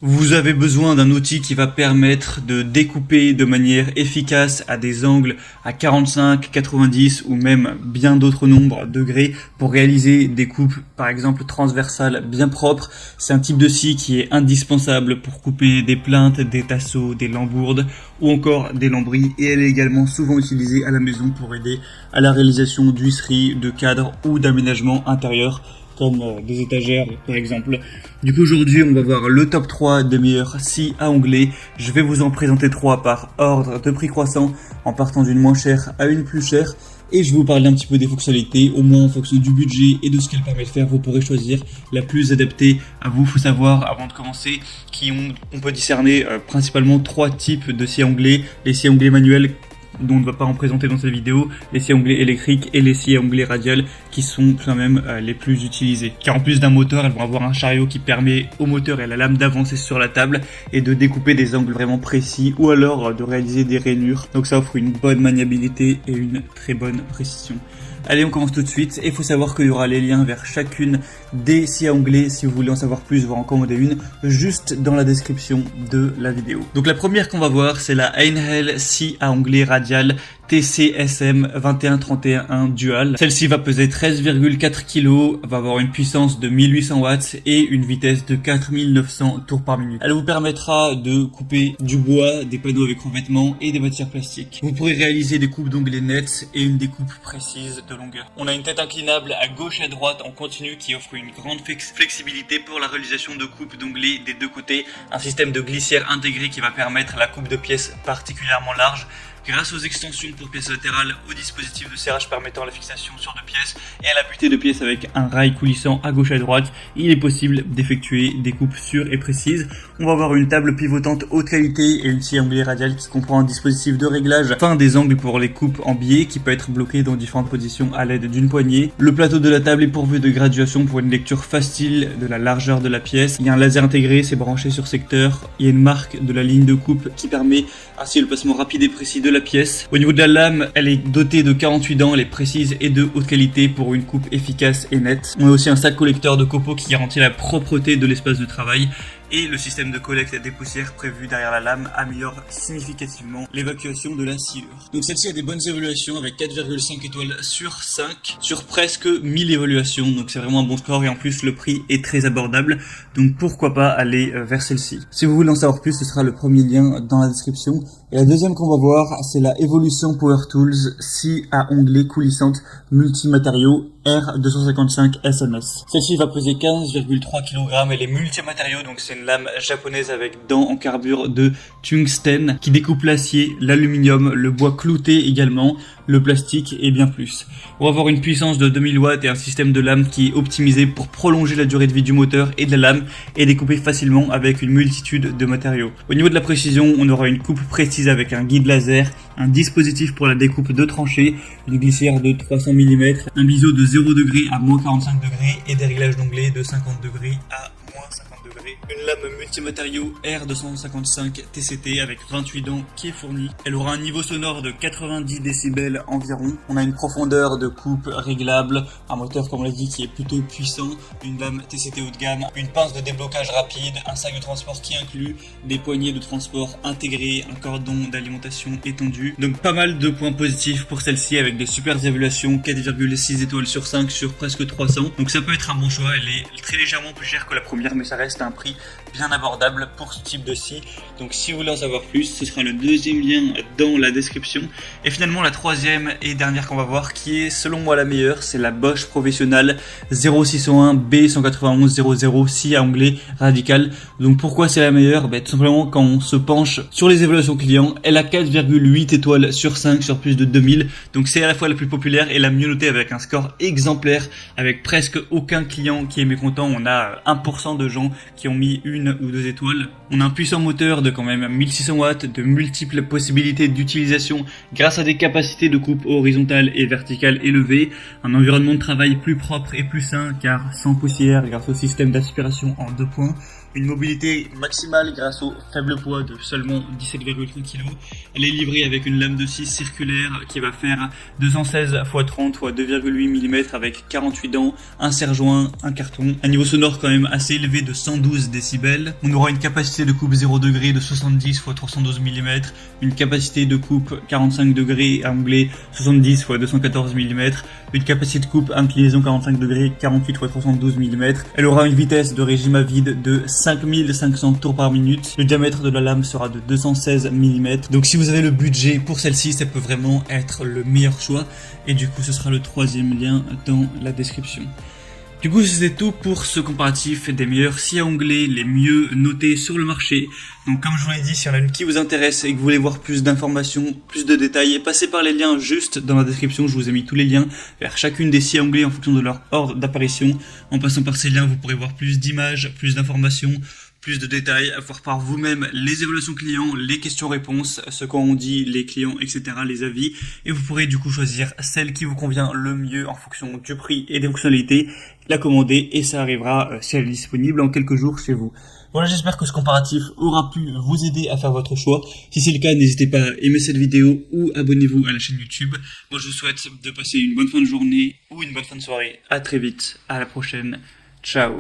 Vous avez besoin d'un outil qui va permettre de découper de manière efficace à des angles à 45, 90 ou même bien d'autres nombres de degrés pour réaliser des coupes par exemple transversales bien propres. C'est un type de scie qui est indispensable pour couper des plinthes, des tasseaux, des lambourdes ou encore des lambris, et elle est également souvent utilisée à la maison pour aider à la réalisation d'huisseries, de cadres ou d'aménagements intérieurs comme des étagères par exemple. Du coup aujourd'hui on va voir le top 3 des meilleures scies à onglets. Je vais vous en présenter 3 par ordre de prix croissant en partant d'une moins chère à une plus chère, et je vais vous parler un petit peu des fonctionnalités. Au moins en fonction du budget et de ce qu'elle permet de faire, vous pourrez choisir la plus adaptée à vous. Faut savoir avant de commencer qu'on peut discerner principalement 3 types de scies à onglets: les scies à onglets manuels dont on ne va pas en présenter dans cette vidéo, les scies à onglets électriques et les scies à onglets radiales qui sont quand même les plus utilisées. Car en plus d'un moteur, elles vont avoir un chariot qui permet au moteur et à la lame d'avancer sur la table et de découper des angles vraiment précis ou alors de réaliser des rainures. Donc ça offre une bonne maniabilité et une très bonne précision. Allez, on commence tout de suite, et il faut savoir qu'il y aura les liens vers chacune des scies à onglets si vous voulez en savoir plus, voire en commander une, juste dans la description de la vidéo. Donc la première qu'on va voir, c'est la Einhell scie à onglets radiale TCSM 2131 Dual. Celle-ci va peser 13,4 kg, va avoir une puissance de 1800 watts et une vitesse de 4900 tours par minute. Elle vous permettra de couper du bois, des panneaux avec revêtement et des matières plastiques. Vous pourrez réaliser des coupes d'onglets nettes et une découpe précise de longueur. On a une tête inclinable à gauche et à droite en continu qui offre une grande flexibilité pour la réalisation de coupes d'onglets des deux côtés. Un système de glissière intégré qui va permettre la coupe de pièces particulièrement larges, grâce aux extensions pour pièces latérales, au dispositif de serrage permettant la fixation sur deux pièces et à la butée de pièces avec un rail coulissant à gauche et à droite, il est possible d'effectuer des coupes sûres et précises. On va avoir une table pivotante haute qualité et une scie à onglets radiale qui comprend un dispositif de réglage fin des angles pour les coupes en biais qui peut être bloqué dans différentes positions à l'aide d'une poignée. Le plateau de la table est pourvu de graduation pour une lecture facile de la largeur de la pièce. Il y a un laser intégré, c'est branché sur secteur. Il y a une marque de la ligne de coupe qui permet ainsi le placement rapide et précis de la pièce. Au niveau de la lame, elle est dotée de 48 dents, elle est précise et de haute qualité pour une coupe efficace et nette. On a aussi un sac collecteur de copeaux qui garantit la propreté de l'espace de travail, et le système de collecte des poussières prévu derrière la lame améliore significativement l'évacuation de la sciure. Donc celle-ci a des bonnes évaluations avec 4,5 étoiles sur 5 sur presque 1000 évaluations, donc c'est vraiment un bon score, et en plus le prix est très abordable, donc pourquoi pas aller vers celle-ci. Si vous voulez en savoir plus, ce sera le premier lien dans la description. Et la deuxième qu'on va voir, c'est la Evolution Power Tools scie à onglets coulissante multimatériaux R255 SMS. Celle-ci va peser 15,3 kg, elle est multimatériaux, donc c'est une lame japonaise avec dents en carbure de tungstène qui découpe l'acier, l'aluminium, le bois clouté également, le plastique et bien plus. On va avoir une puissance de 2000 watts et un système de lame qui est optimisé pour prolonger la durée de vie du moteur et de la lame et découper facilement avec une multitude de matériaux. Au niveau de la précision, on aura une coupe précise avec un guide laser, un dispositif pour la découpe de tranchées, une glissière de 300 mm, un biseau de 0 degré à moins 45 degrés et des réglages d'onglets de 50 degrés à moins 50 degrés. Une lame multimatériaux R255 TCT avec 28 dents qui est fournie. Elle aura un niveau sonore de 90 décibels environ. On a une profondeur de coupe réglable, un moteur comme on l'a dit qui est plutôt puissant, une lame TCT haut de gamme, une pince de déblocage rapide, un sac de transport qui inclut des poignées de transport intégrées, un cordon d'alimentation étendu. Donc pas mal de points positifs pour celle-ci avec des super évaluations, 4,6 étoiles sur 5 sur presque 300. Donc ça peut être un bon choix. Elle est très légèrement plus chère que la première, mais ça reste un prix bien abordable pour ce type de scie. Donc si vous voulez en savoir plus, ce sera le deuxième lien dans la description. Et finalement la troisième et dernière qu'on va voir, qui est selon moi la meilleure, c'est la Bosch Professional 0601 B19100 scie à onglets radical. Donc pourquoi c'est la meilleure? Tout simplement quand on se penche sur les évaluations clients, elle a 4,8 étoiles sur 5 sur plus de 2000. Donc c'est à la fois la plus populaire et la mieux notée avec un score exemplaire, avec presque aucun client qui est mécontent. On a 1% de gens qui ont mis 1 ou 2 étoiles. On a un puissant moteur de quand même 1600 watts, de multiples possibilités d'utilisation grâce à des capacités de coupe horizontale et verticale élevées, un environnement de travail plus propre et plus sain car sans poussière grâce au système d'aspiration en 2 points, une mobilité maximale grâce au faible poids de seulement 17,3 kg. Elle est livrée avec une lame de scie circulaire qui va faire 216 x 30 x 2,8 mm avec 48 dents, un serre-joint, un carton. Un niveau sonore quand même assez élevé de 112 décibels. On aura une capacité de coupe 0 degré de 70 x 312 mm, une capacité de coupe 45 degrés à onglet 70 x 214 mm, une capacité de coupe inclinaison 45 degrés 48 x 312 mm. Elle aura une vitesse de régime à vide de 5500 tours par minute. Le diamètre de la lame sera de 216 mm. Donc si vous avez le budget pour celle-ci, ça peut vraiment être le meilleur choix. Et du coup, ce sera le troisième lien dans la description. Du coup, c'était tout pour ce comparatif des meilleurs scies à onglet, les mieux notés sur le marché. Donc comme je vous l'ai dit, s'il y en a une qui vous intéresse et que vous voulez voir plus d'informations, plus de détails, passez par les liens juste dans la description. Je vous ai mis tous les liens vers chacune des scies à onglet en fonction de leur ordre d'apparition. En passant par ces liens, vous pourrez voir plus d'images, plus d'informations, plus de détails, à voir par vous-même les évaluations clients, les questions-réponses, ce qu'ont dit les clients, etc., les avis. Et vous pourrez du coup choisir celle qui vous convient le mieux en fonction du prix et des fonctionnalités, la commander et ça arrivera, si elle est disponible, en quelques jours chez vous. Voilà, j'espère que ce comparatif aura pu vous aider à faire votre choix. Si c'est le cas, n'hésitez pas à aimer cette vidéo ou abonnez-vous à la chaîne YouTube. Moi, je vous souhaite de passer une bonne fin de journée ou une bonne fin de soirée. À très vite, à la prochaine. Ciao.